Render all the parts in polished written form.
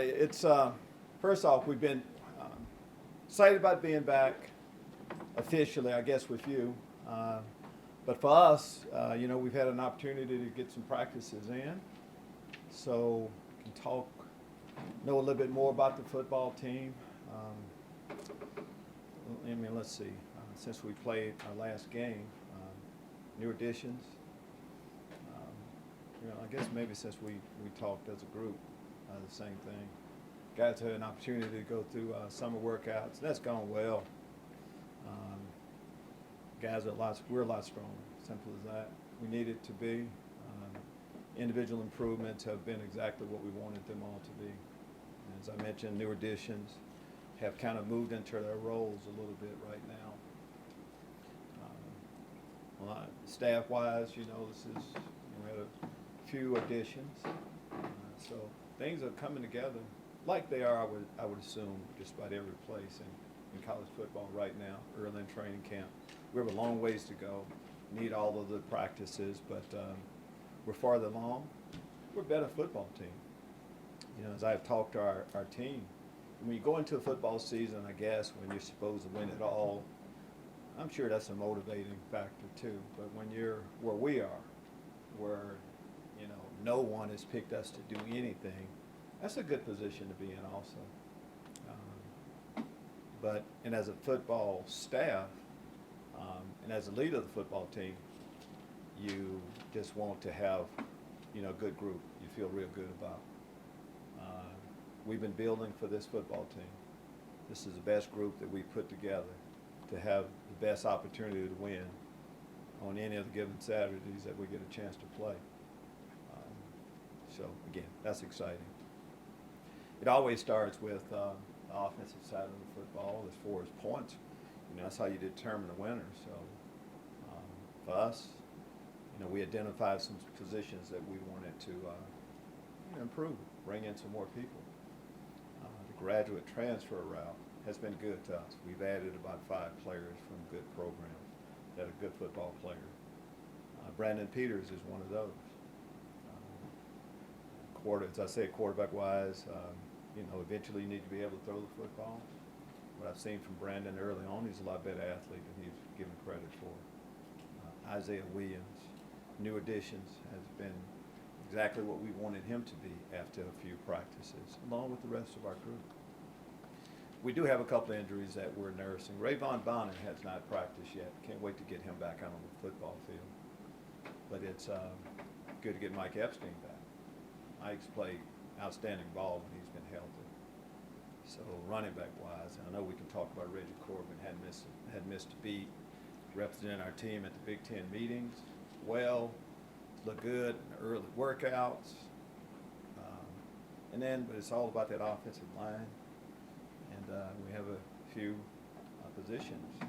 It's first off, we've been excited about being back officially, I guess, with you. But for us, we've had an opportunity to get some practices in, so we can know a little bit more about the football team. Let's see. Since we played our last game, new additions. I guess maybe since we talked as a group, the same thing. Guys had an opportunity to go through summer workouts. That's gone well. Guys we're a lot stronger. Simple as that. We needed to be. Individual improvements have been exactly what we wanted them all to be. As I mentioned, new additions have kind of moved into their roles a little bit right now. Staff-wise, this is we had a few additions, so things are coming together like they are. I would assume just about every place in college football right now, early in training camp. We have a long ways to go. Need all of the practices, but we're farther along. We're a better football team. As I've talked to our team, when you go into a football season, I guess when you're supposed to win it all, I'm sure that's a motivating factor too. But when you're where we are, where no one has picked us to do anything, that's a good position to be in also. And as a football staff, and as a leader of the football team, you just want to have a good group you feel real good about. We've been building for this football team. This is the best group that we've put together to have the best opportunity to win on any of the given Saturdays that we get a chance to play. So again, that's exciting. It always starts with the offensive side of the football as far as points. That's how you determine the winner. So for us, we identified some positions that we wanted to improve, bring in some more people. The graduate transfer route has been good to us. We've added about 5 players from good programs that are good football players. Brandon Peters is one of those. As I say, quarterback-wise, eventually you need to be able to throw the football. What I've seen from Brandon early on, he's a lot better athlete than he's given credit for. Isaiah Williams, new additions, has been exactly what we wanted him to be after a few practices, along with the rest of our group. We do have a couple of injuries that we're nursing. Rayvon Bonner has not practiced yet. Can't wait to get him back out on the football field. But it's good to get Mike Epstein back. Mike's played outstanding ball when he's been healthy. So running back wise, I know we can talk about Reggie Corbin, had missed a beat, representing our team at the Big Ten meetings. Look good in the early workouts. But it's all about that offensive line. And we have a few positions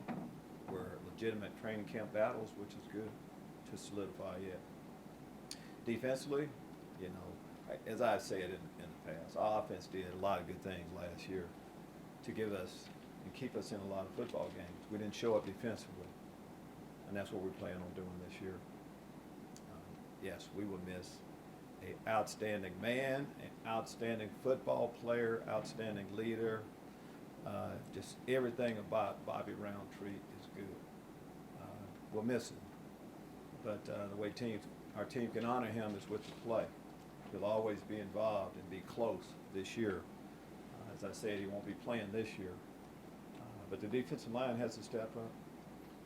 where legitimate training camp battles, which is good to solidify yet. Defensively, as I said in the past, our offense did a lot of good things last year to give us and keep us in a lot of football games. We didn't show up defensively, and that's what we're planning on doing this year. Yes, we will miss an outstanding man, an outstanding football player, outstanding leader. Just everything about Bobby Roundtree is good. We'll miss him, but the way our team can honor him is with the play. He'll always be involved and be close this year. As I said, he won't be playing this year. But the defensive line has to step up.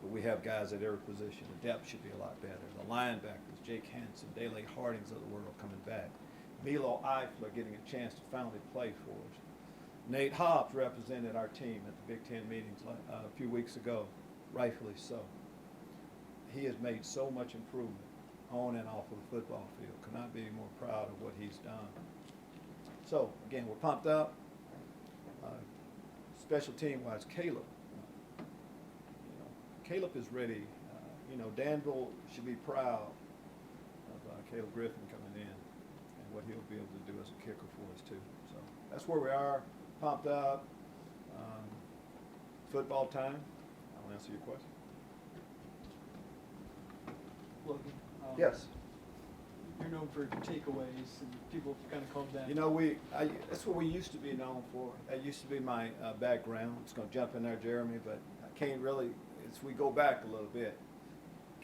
But we have guys at every position. The depth should be a lot better. The linebackers, Jake Hansen, Dele Hardings of the world coming back. Milo Eifler getting a chance to finally play for us. Nate Hobbs represented our team at the Big Ten meetings a few weeks ago, rightfully so. He has made so much improvement on and off of the football field. Could not be more proud of what he's done. So, again, we're pumped up. Special team-wise, Caleb. Caleb is ready. Danville should be proud of Caleb Griffin coming in and what he'll be able to do as a kicker for us, too. So, that's where we are, pumped up. Football time. I'll answer your question. Look, Yes. you're known for takeaways, and people kind of called that. You know, that's what we used to be known for. That used to be my background. It's going to jump in there, Jeremy, but I can't really, we go back a little bit.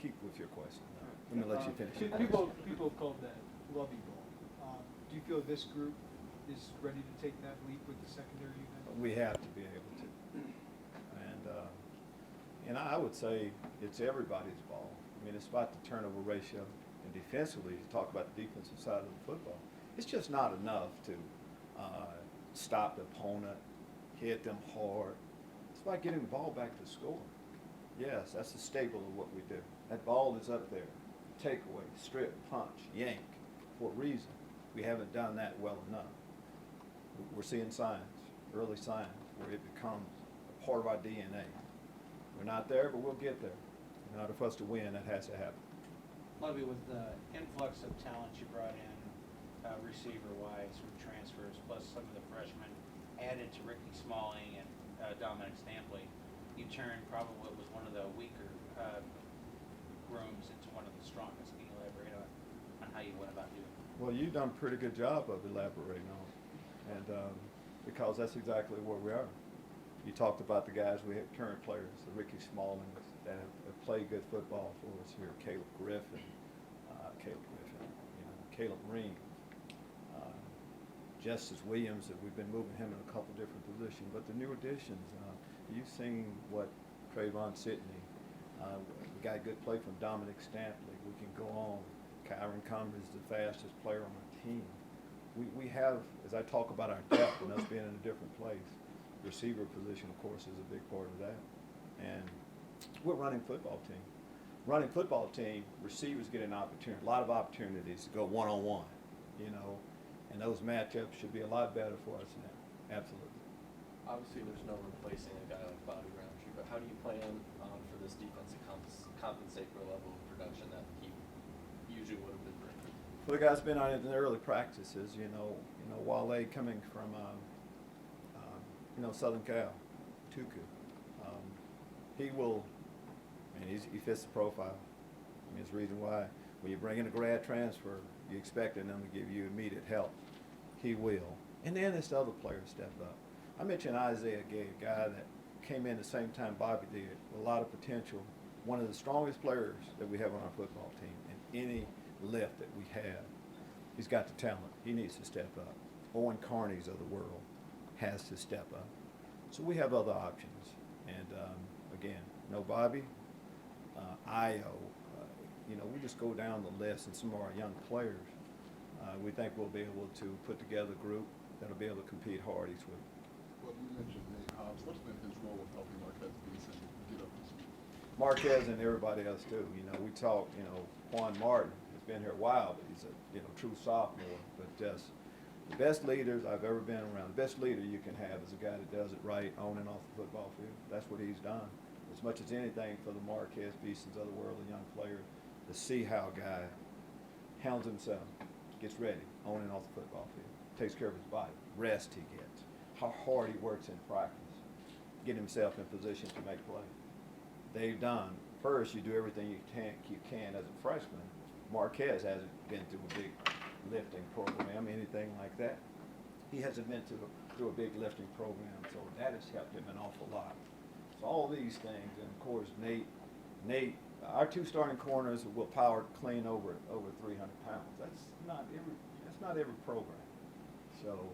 Keep with your question. Let me let you finish. People have called that Lovie Ball. Do you feel this group is ready to take that leap with the secondary unit? We have to be able to. And I would say it's everybody's ball. I mean, it's about the turnover ratio. And defensively, you talk about the defensive side of the football. It's just not enough to stop the opponent, hit them hard. It's about getting the ball back to score. Yes, that's the staple of what we do. That ball is up there. Takeaway, strip, punch, yank, for a reason. We haven't done that well enough. We're seeing signs, early signs, where it becomes a part of our DNA. We're not there, but we'll get there. In order for us to win, that has to happen. Lovie, with the influx of talent you brought in, receiver-wise from transfers, plus some of the freshmen added to Ricky Smalling and Dominic Stampley, you turned probably what was one of the weaker rooms into one of the strongest. Can you elaborate on how you went about doing it? Well, you've done a pretty good job of elaborating on it, and because that's exactly where we are. You talked about the guys we have, current players, the Ricky Smallings that have played good football for us here, Caleb Griffin, Caleb Ring, Justice Williams, that we've been moving him in a couple different positions. But the new additions, you've seen what Trayvon Sidney, we got a good play from Dominic Stampley. We can go on. Kyron Comer is the fastest player on our team. We have, as I talk about our depth and us being in a different place, receiver position, of course, is a big part of that. And we're running football team. Running football team, receivers get an opportunity, a lot of opportunities to go one-on-one, and those matchups should be a lot better for us now. Absolutely. Obviously, there's no replacing a guy like Bobby Roundtree, but how do you plan for this defense to compensate for a level of production that he usually would have been bringing? Well, the guy's been on it in the early practices, Wale coming from Southern Cal, Tuku. He will, he fits the profile. It's the reason why when you bring in a grad transfer, you're expecting them to give you immediate help. He will. And then it's the other players step up. I mentioned Isaiah Gay, a guy that came in the same time Bobby did, with a lot of potential. One of the strongest players that we have on our football team in any lift that we have. He's got the talent. He needs to step up. Owen Carney's of the world has to step up. So we have other options. And again, no Bobby, Io. We just go down the list, and some of our young players, we think we'll be able to put together a group that'll be able to compete hard each week. Well, you mentioned Nate Hobbs. What's been his role in helping Marquez Beeson get up to speed? Marquez and everybody else too. We talk. Juan Martin has been here a while, but he's a true sophomore. But just the best leaders I've ever been around. The best leader you can have is a guy that does it right on and off the football field. That's what he's done. As much as anything for the Marquez Beasons of the world, a young player, to see how a guy handles himself, gets ready on and off the football field, takes care of his body, rest he gets, how hard he works in practice, get himself in position to make plays. They've done. First, you do everything you can as a freshman. Marquez hasn't been through a big lifting program, anything like that. He hasn't been through a big lifting program, so that has helped him an awful lot. So all these things, and of course Nate, our two starting corners will power clean over 300 pounds. That's not every program. So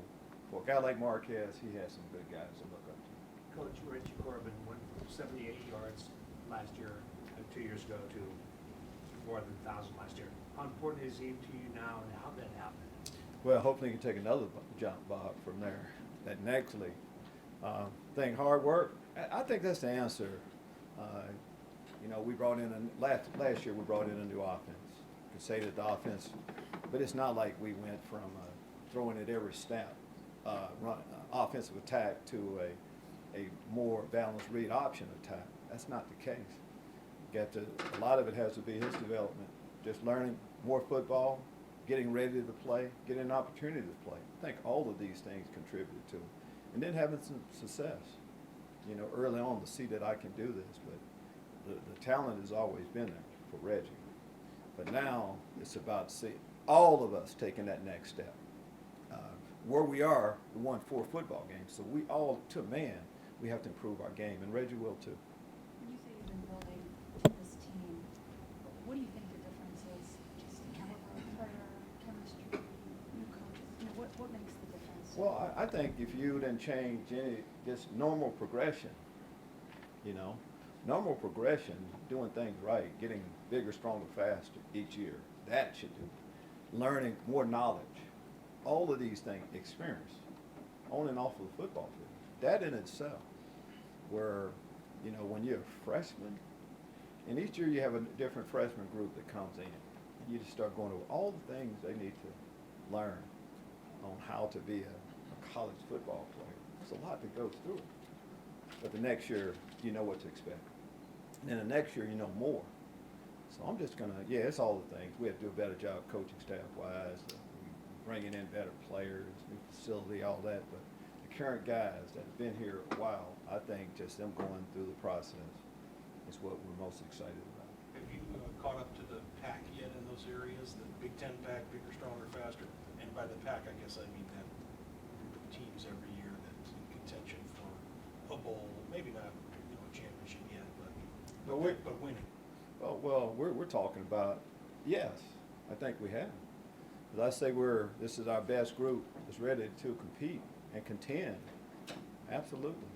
for a guy like Marquez, he has some good guys to look up to. Coach Richie Corbin went from 78 yards last year, 2 years ago, to more than 1,000 last year. How important is he to you now, and how did that happen? Well, hopefully he can take another jump, Bob, from there. That next league. Hard work. I think that's the answer. We brought in last year we brought in a new offense. You could say that the offense, but it's not like we went from throwing it every snap, offensive attack to a more balanced read option attack. That's not the case. A lot of it has to be his development, just learning more football, getting ready to play, getting an opportunity to play. I think all of these things contributed to it. And then having some success, early on to see that I can do this. But the talent has always been there for Reggie. But now it's about all of us taking that next step. Where we are, we won 4 football games, so we all, to a man, we have to improve our game, and Reggie will too. When you say you've been building this team, what do you think the difference is? Just caliber of player, chemistry, new coaches? You know, what makes the difference? Well, I think if you didn't change any, just normal progression, normal progression, doing things right, getting bigger, stronger, faster each year, that should do it. Learning more knowledge, all of these things, experience, on and off of the football field. That in itself, where, when you're a freshman, and each year you have a different freshman group that comes in, and you just start going over all the things they need to learn on how to be a college football player. There's a lot that goes through it. But the next year, you know what to expect. And then the next year, you know more. So I'm just it's all the things. We have to do a better job coaching staff-wise, bringing in better players, new facility, all that. But the current guys that have been here a while, I think just them going through the process is what we're most excited about. Have you caught up to the pack yet in those areas, the Big Ten pack, bigger, stronger, faster? And by the pack, I guess I mean that group of teams every year that's in contention for a bowl, maybe not, a championship yet, but winning. Well, we're talking about, yes, I think we have. As I say, this is our best group that's ready to compete and contend. Absolutely.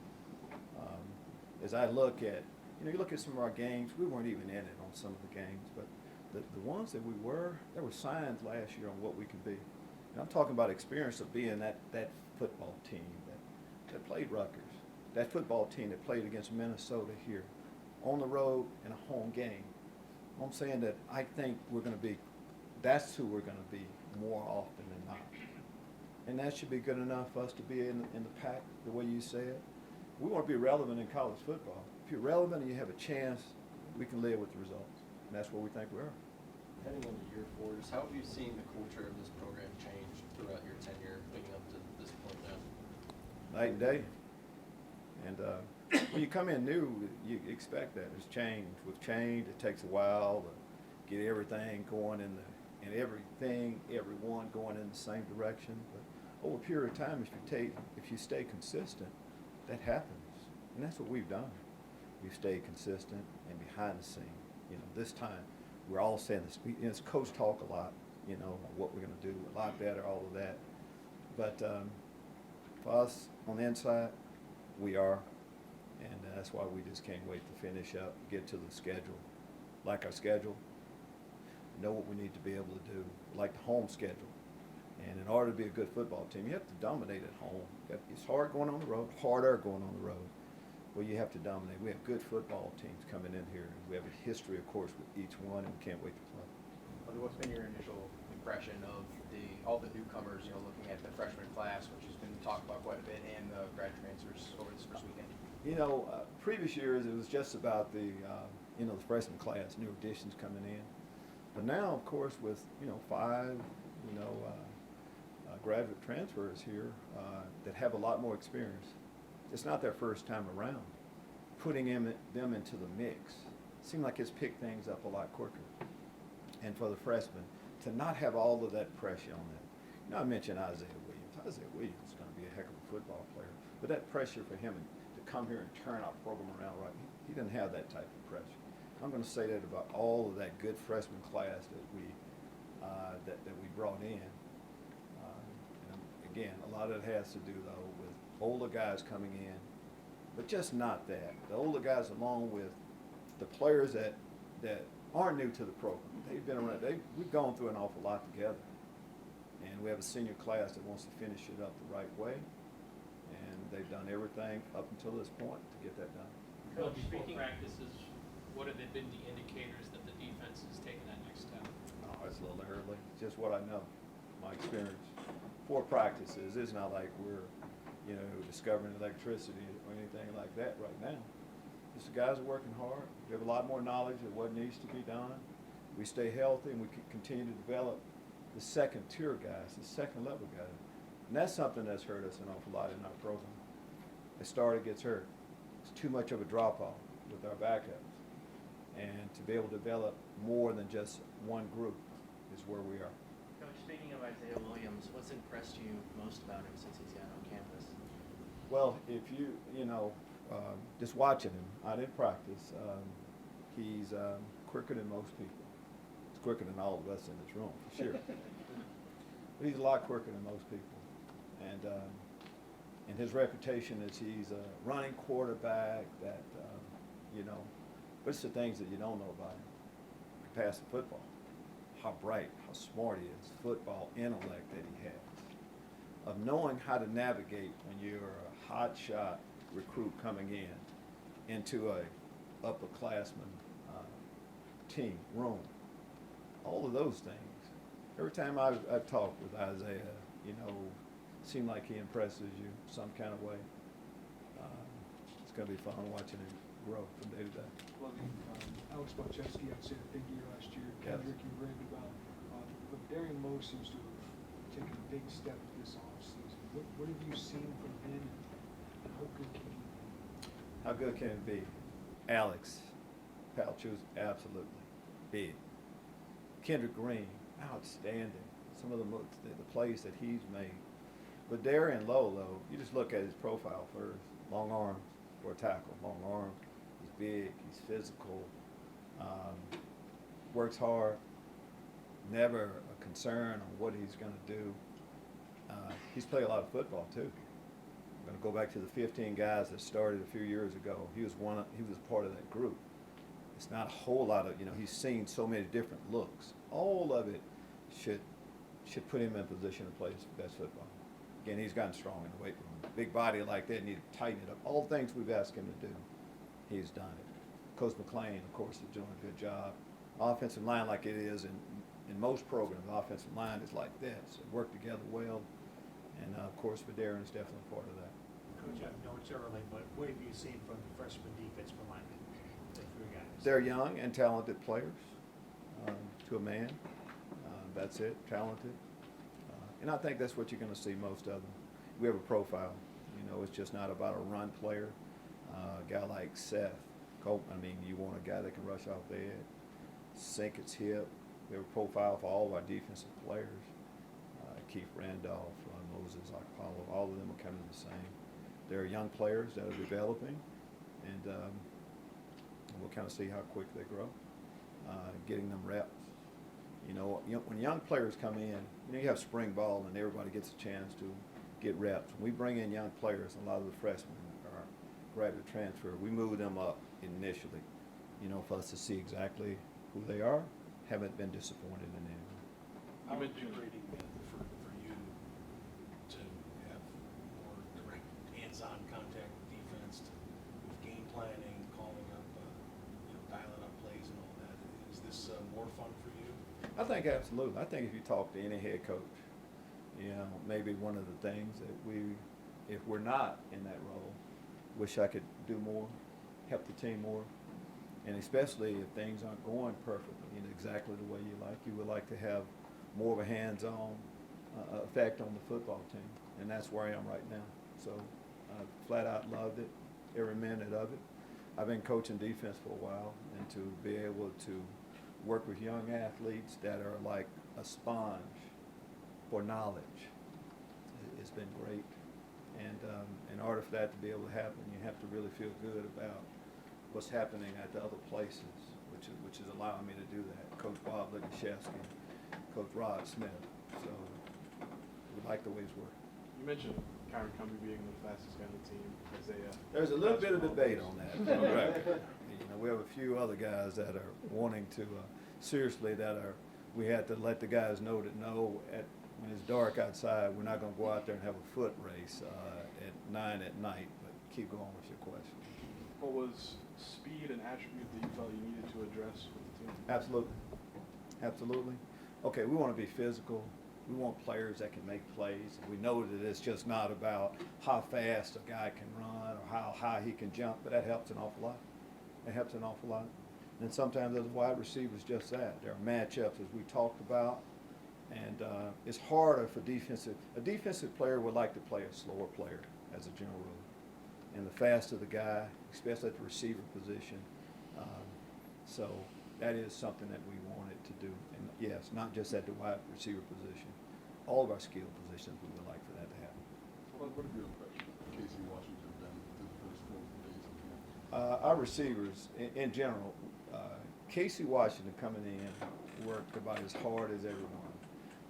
As I look at, you look at some of our games, we weren't even in it on some of the games, but the ones that we were, there were signs last year on what we could be. And I'm talking about experience of being that football team that played Rutgers, that football team that played against Minnesota here, on the road in a home game. I'm saying that I think that's who we're going to be more often than not. And that should be good enough for us to be in the pack, the way you say it. We want to be relevant in college football. If you're relevant and you have a chance, we can live with the results. And that's what we think we are. Heading into year 4, just how have you seen the culture of this program change throughout your tenure leading up to this point now? Night and day. And when you come in new, you expect that. It's change. With change, it takes a while to get everything going everyone going in the same direction. But over a period of time, if you stay consistent, that happens. And that's what we've done. We've stayed consistent and behind the scene. This time, we're all saying this. It's coach talk a lot, what we're going to do, a lot better, all of that. But for us on the inside, we are. And that's why we just can't wait to finish up, get to the schedule, like our schedule, know what we need to be able to do, like the home schedule. And in order to be a good football team, you have to dominate at home. It's hard going on the road, harder going on the road. Well, you have to dominate. We have good football teams coming in here. We have a history, of course, with each one, and we can't wait to play. What's been your initial impression of all the newcomers, looking at the freshman class, which has been talked about quite a bit, and the grad transfers over this first weekend? Previous years it was just about the freshman class, new additions coming in. But now, of course, with 5, graduate transfers here that have a lot more experience, it's not their first time around. Putting them into the mix seemed like it's picked things up a lot quicker. And for the freshmen to not have all of that pressure on them. I mentioned Isaiah Williams. Isaiah Williams is going to be a heck of a football player. But that pressure for him to come here and turn our program around right, he didn't have that type of pressure. I'm going to say that about all of that good freshman class that we brought in. And again, a lot of it has to do, though, with older guys coming in, but just not that. The older guys along with the players that aren't new to the program. They've been around. We've gone through an awful lot together. And we have a senior class that wants to finish it up the right way. And they've done everything up until this point to get that done. Well, before practices, what have been the indicators that the defense is taking that next step? Oh, it's a little early. It's just what I know, my experience. 4 practices, it's not like we're, discovering electricity or anything like that right now. Just the guys are working hard. We have a lot more knowledge of what needs to be done. We stay healthy and we can continue to develop the second tier guys, the second level guys. And that's something that's hurt us an awful lot in our program. The starter gets hurt. It's too much of a drop-off with our backups. And to be able to develop more than just one group is where we are. of Isaiah Williams, what's impressed you most about him since he's gotten on campus? Well, if just watching him out in practice, he's quicker than most people. He's quicker than all of us in this room, for sure. But he's a lot quicker than most people. And his reputation is he's a running quarterback that, but it's the things that you don't know about him. He can pass the football. How bright, how smart he is, football intellect that he has, of knowing how to navigate when you're a hot shot recruit coming into a upperclassman team, room. All of those things. Every time I've talked with Isaiah, seemed like he impresses you some kind of way. It's going to be fun watching him grow from day to day. Loving Alex Malczewski, I'd say a big year last year. Yes. Kendrick, you raved about. But Darian Moe seems to have taken a big step this offseason. What have you seen from him, and how good can he be? How good can it be? Alex Palchew's absolutely big. Kendrick Green, outstanding. Some of the plays that he's made. But Darian Lowe, you just look at his profile first. Long arms for a tackle. Long arms. He's big. He's physical. Works hard. Never a concern on what he's going to do. He's played a lot of football too. I'm going to go back to the 15 guys that started a few years ago. He was part of that group. It's not a whole lot of, he's seen so many different looks. All of it should put him in position to play his best football. Again, he's gotten strong in the weight room. Big body like that, need to tighten it up. All the things we've asked him to do, he's done it. Coach McClain, of course, is doing a good job. Offensive line, like it is in most programs, offensive line is like this. It work together well. And, of course, Darren is definitely part of that. Coach, I know it's early, but what have you seen from the freshman defensive linemen, the three guys? They're young and talented players, to a man. That's it, talented. And I think that's what you're going to see most of them. We have a profile. It's just not about a run player. A guy like Seth Copeman, you want a guy that can rush off the edge, sink its hip. We have a profile for all of our defensive players. Keith Randolph, Moses Akpalo, all of them are kind of the same. They're young players that are developing, and we'll kind of see how quick they grow, getting them reps. When young players come in, you have spring ball and everybody gets a chance to get reps. When we bring in young players, a lot of the freshmen are graduate transfer, we move them up initially, for us to see exactly who they are. Haven't been disappointed in them. How integrating for you to have more direct hands-on contact with defense, with game planning, calling up, dialing up plays and all that? Is this more fun for you? I think absolutely. I think if you talk to any head coach, maybe one of the things that if we're not in that role, wish I could do more, help the team more, and especially if things aren't going perfectly, exactly the way you would like to have more of a hands-on effect on the football team, and that's where I am right now. So I flat out loved it, every minute of it. I've been coaching defense for a while, and to be able to work with young athletes that are like a sponge for knowledge, it's been great. And in order for that to be able to happen, you have to really feel good about what's happening at the other places, which is allowing me to do that. Coach Bob Ligashevsky, Coach Rod Smith. So we like the way it's working. You mentioned Kyron Cumbie being the fastest guy on the team. Isaiah. There's a little bit of debate on that. For the record. We have a few other guys that are wanting to we had to let the guys know that when it's dark outside, we're not going to go out there and have a foot race at 9 at night. But keep going with your question. What was speed an attribute that you felt you needed to address with the team? Absolutely. Okay, we want to be physical. We want players that can make plays. We know that it's just not about how fast a guy can run or how high he can jump, but that helps an awful lot. And sometimes as wide receivers, just that. There are matchups, as we talked about, and it's harder for a defensive player would like to play a slower player as a general rule. And the faster the guy, especially at the receiver position. So that is something that we wanted to do. And yes, not just at the wide receiver position, all of our skill positions, we would like for that to happen. What have your impressions of Casey Washington been through the first 4 days of camp? Our receivers, in general, Casey Washington coming in worked about as hard as everyone.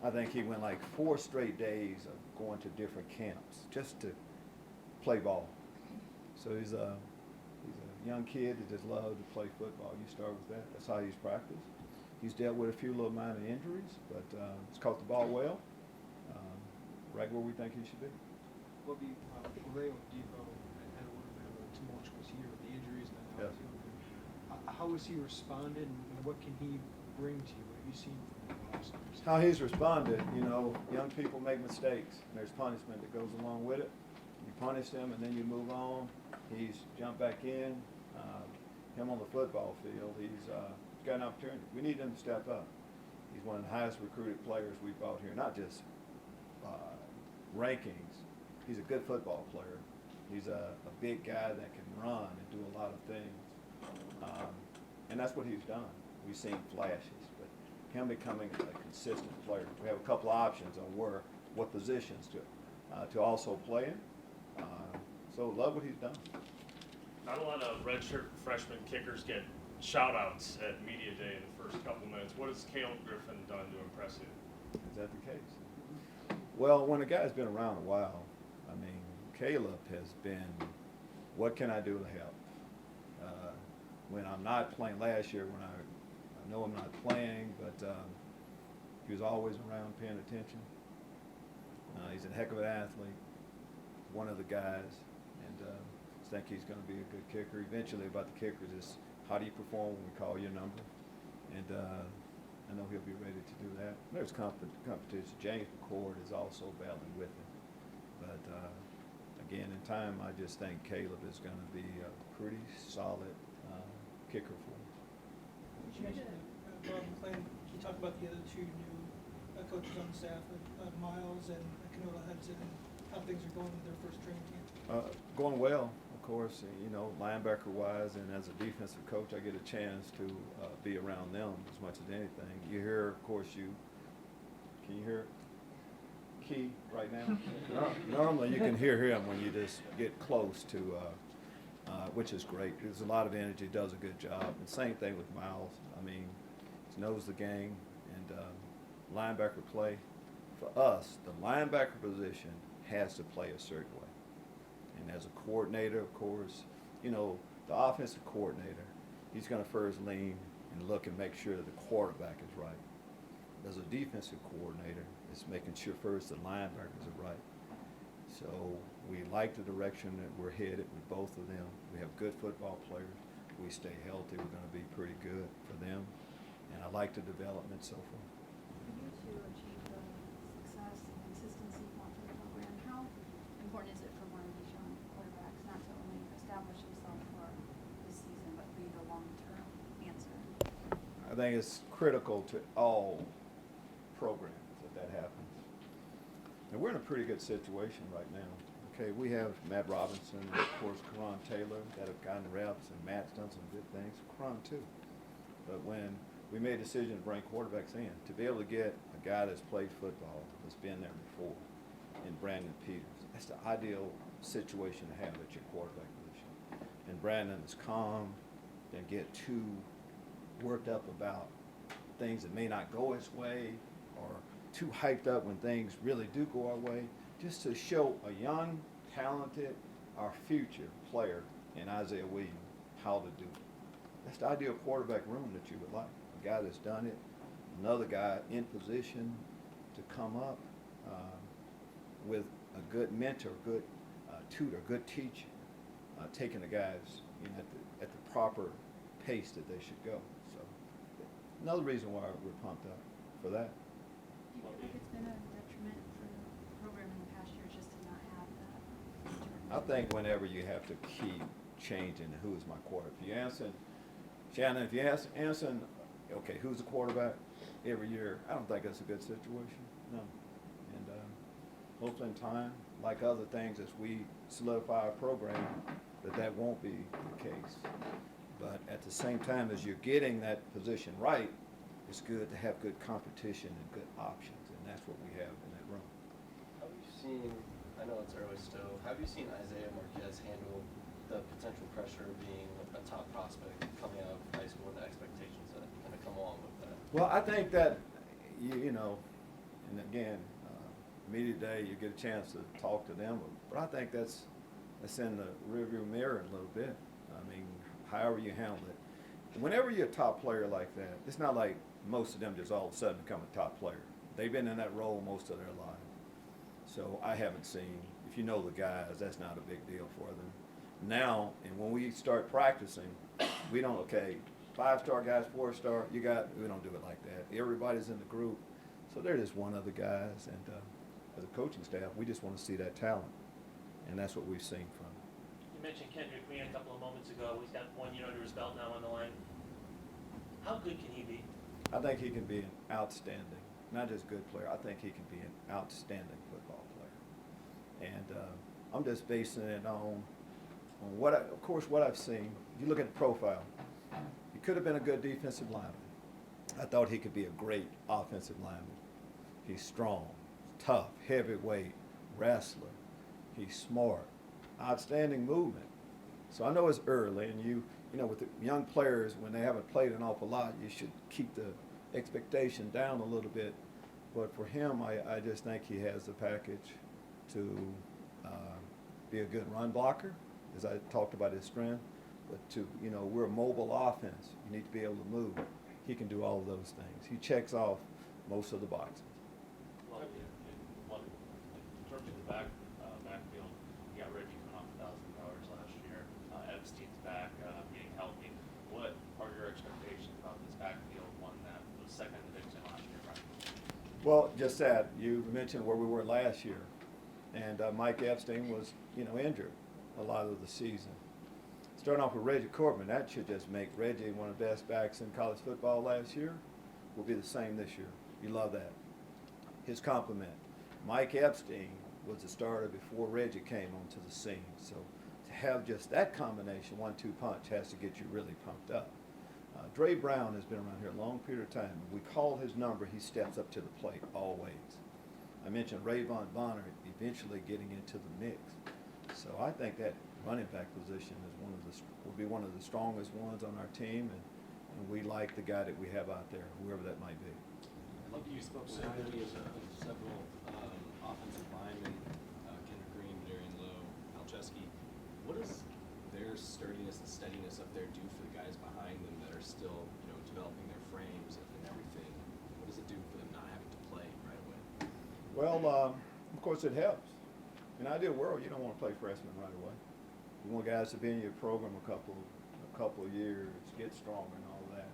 I think he went like 4 straight days of going to different camps just to play ball. So he's a young kid that just loves to play football. You start with that. That's how he's practiced. He's dealt with a few little minor injuries, but he's caught the ball well, right where we think he should be. Lovie, Borrego Depot had a little bit of a tumultuous year with the injuries and then Yes. how has he responded and what can he bring to you? What have you seen from him in the last year? How he's responded, young people make mistakes, and there's punishment that goes along with it. You punish them, and then you move on. He's jumped back in. Him on the football field, he's got an opportunity. We need him to step up. He's one of the highest recruited players we've brought here, not just rankings. He's a good football player. He's a big guy that can run and do a lot of things. And that's what he's done. We've seen flashes, but him becoming a consistent player. We have a couple of options on what positions to also play in. So love what he's done. Not a lot of redshirt freshman kickers get shout-outs at Media Day in the first couple minutes. What has Caleb Griffin done to impress you? Is that the case? Well, when a guy's been around a while, Caleb has been, what can I do to help? When I'm not playing last year, when I know I'm not playing, but he was always around paying attention. He's a heck of an athlete, one of the guys, and I think he's going to be a good kicker. Eventually, about the kickers is how do you perform when we call your number? And I know he'll be ready to do that. There's competition. James McCord is also battling with him. But again, in time, I just think Caleb is going to be a pretty solid kicker for him. You mentioned Bob McClain. Can you talk about the other 2 new coaches on staff, Miles and Canola Hudson, and how things are going with their first training camp? Going well, of course. Linebacker-wise, and as a defensive coach, I get a chance to be around them as much as anything. You hear, of course, can you hear Key right now? Normally, you can hear him when you just get close to, which is great. There's a lot of energy, does a good job. And same thing with Miles. He knows the game, and linebacker play. For us, the linebacker position has to play a certain way. And as a coordinator, of course, the offensive coordinator, he's going to first lean and look and make sure that the quarterback is right. As a defensive coordinator, it's making sure first the linebackers are right. So we like the direction that we're headed with both of them. We have good football players. If we stay healthy, we're going to be pretty good for them. And I like the development so far. For you to achieve the success and consistency you want for the program, how important is it for one of these young quarterbacks not to only establish himself for this season, but be the long-term answer? I think it's critical to all programs that happens. And we're in a pretty good situation right now. Okay, we have Matt Robinson and, of course, Karan Taylor that have gotten reps, and Matt's done some good things. Karan, too. But when we made a decision to bring quarterbacks in, to be able to get a guy that's played football, that's been there before, in Brandon Peters, that's the ideal situation to have at your quarterback position. And Brandon is calm, doesn't get too worked up about things that may not go his way, or too hyped up when things really do go our way, just to show a young, talented, our future player in Isaiah Williams how to do it. That's the ideal quarterback room that you would like. A guy that's done it, another guy in position to come up with a good mentor, good tutor, good teacher, taking the guys at the proper pace that they should go. So another reason why we're pumped up for that. Do you feel like it's been a detriment for the program in the past year just to not have that? I think whenever you have to keep changing who's my quarterback. If you answer, Shannon, if you ask Anson, okay, who's the quarterback every year, I don't think that's a good situation. No. And hopefully in time, like other things, as we solidify our program, that won't be the case. But at the same time, as you're getting that position right, it's good to have good competition and good options, and that's what we have in that room. seen, I know it's early still, how have you seen Isaiah Marquez handle the potential pressure of being a top prospect coming out of high school and the expectations that kind of come along with that? Well, I think that, you know, and again, media day, you get a chance to talk to them, but I think that's in the rearview mirror a little bit. I mean, however you handle it. Whenever you're a top player like that, it's not like most of them just all of a sudden become a top player. They've been in that role most of their life. So I haven't seen, if you know the guys, that's not a big deal for them. Now, and when we start practicing, we don't, okay, 5-star guys, 4-star, we don't do it like that. Everybody's in the group. So they're just one of the guys. And as a coaching staff, we just want to see that talent. And that's what we've seen from him. You mentioned Kendrick Green a couple of moments ago. He's got 1 year under his belt now on the line. How good can he be? I think he can be an outstanding, not just good player, I think he can be an outstanding football player. And I'm just basing it on what I've seen. If you look at the profile, he could have been a good defensive lineman. I thought he could be a great offensive lineman. He's strong, tough, heavyweight, wrestler. He's smart, outstanding movement. So I know it's early, and you know, with the young players, when they haven't played an awful lot, you should keep the expectation down a little bit. But for him, I just think he has the package to be a good run blocker, as I talked about his strength. But we're a mobile offense. You need to be able to move. He can do all of those things. He checks off most of the boxes. Well, in terms of the backfield, you got Reggie coming off 1,000 yards last year. Epstein's back, getting healthy. What are your expectations about this backfield, one that was second in the Big Ten last year, right? Well, just that. You mentioned where we were last year. And Mike Epstein was, injured a lot of the season. Starting off with Reggie Corbin, that should just make Reggie one of the best backs in college football last year. Will be the same this year. You love that. His compliment. Mike Epstein was the starter before Reggie came onto the scene. So to have just that combination, 1-2 punch, has to get you really pumped up. Dre Brown has been around here a long period of time. We call his number, he steps up to the plate always. I mentioned Rayvon Bonner eventually getting into the mix. So I think that running back position is will be one of the strongest ones on our team, and we like the guy that we have out there, whoever that might be. I think you spoke highly of several offensive linemen, Kendrick Green, Darian Lowe, Alcheski. What does their sturdiness and steadiness up there do for the guys behind them that are still, developing their frames and everything? What does it do for them not having to play right away? Well, of course it helps. In an ideal world, you don't want to play freshmen right away. You want guys to be in your program a couple of years, get stronger and all that.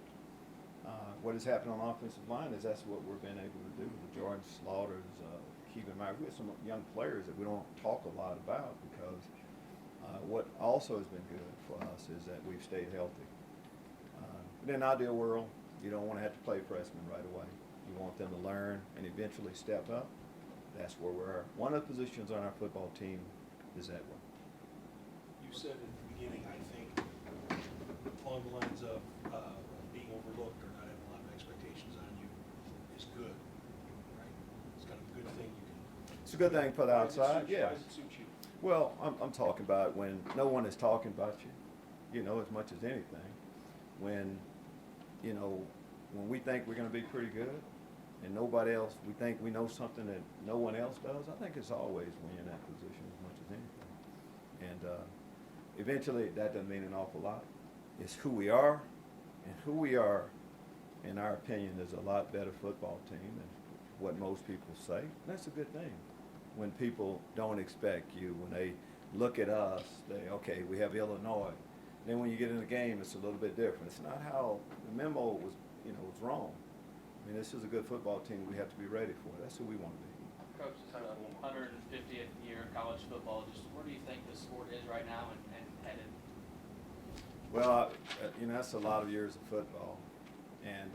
What has happened on offensive line is that's what we've been able to do. The Jordan Slaughters, Keegan Meyer, we have some young players that we don't talk a lot about because what also has been good for us is that we've stayed healthy. But in an ideal world, you don't want to have to play freshmen right away. You want them to learn and eventually step up. That's where we're. One of the positions on our football team is that one. You said at the beginning, I think, along the lines of being overlooked or not having a lot of expectations on you is good, right? It's kind of a good thing you can. It's a good thing for the outside, Why yes. does it suit you? Well, I'm talking about when no one is talking about you, as much as anything. When we think we're going to be pretty good, and nobody else, we think we know something that no one else does, I think it's always when you're in that position as much as anything. And eventually, that doesn't mean an awful lot. It's who we are, and who we are, in our opinion, is a lot better football team than what most people say. And that's a good thing. When people don't expect you, when they look at us, okay, we have Illinois. And then when you get in the game, it's a little bit different. It's not how the memo was, was wrong. I mean, this is a good football team we have to be ready for. That's who we want to be. Coach, it's 150th year in college football. Just where do you think the sport is right now and headed? Well, that's a lot of years of football. And,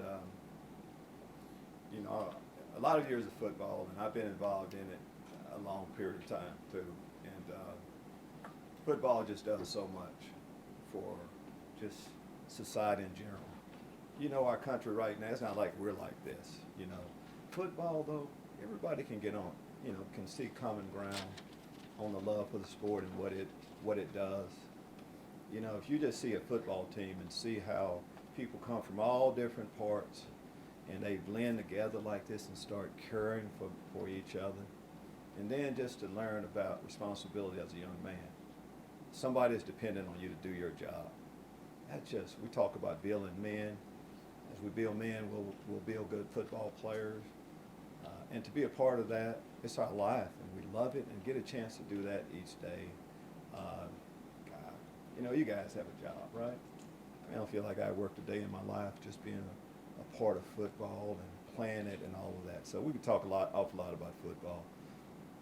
a lot of years of football, and I've been involved in it a long period of time, too. And football just does so much for just society in general. Our country right now, it's not like we're like this, Football, though, everybody can get on. you know, can see common ground on the love for the sport and what it does. You know, if you just see a football team and see how people come from all different parts and they blend together like this and start caring for each other, and then just to learn about responsibility as a young man. Somebody is dependent on you to do your job. That's just, we talk about building men. As we build men, we'll build good football players. And to be a part of that, it's our life, and we love it and get a chance to do that each day. God, you know, you guys have a job, right? I don't feel like I worked a day in my life just being a part of football and playing it and all of that. So we could talk awful lot about football.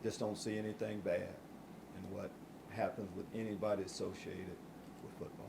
Just don't see anything bad in what happens with anybody associated with football.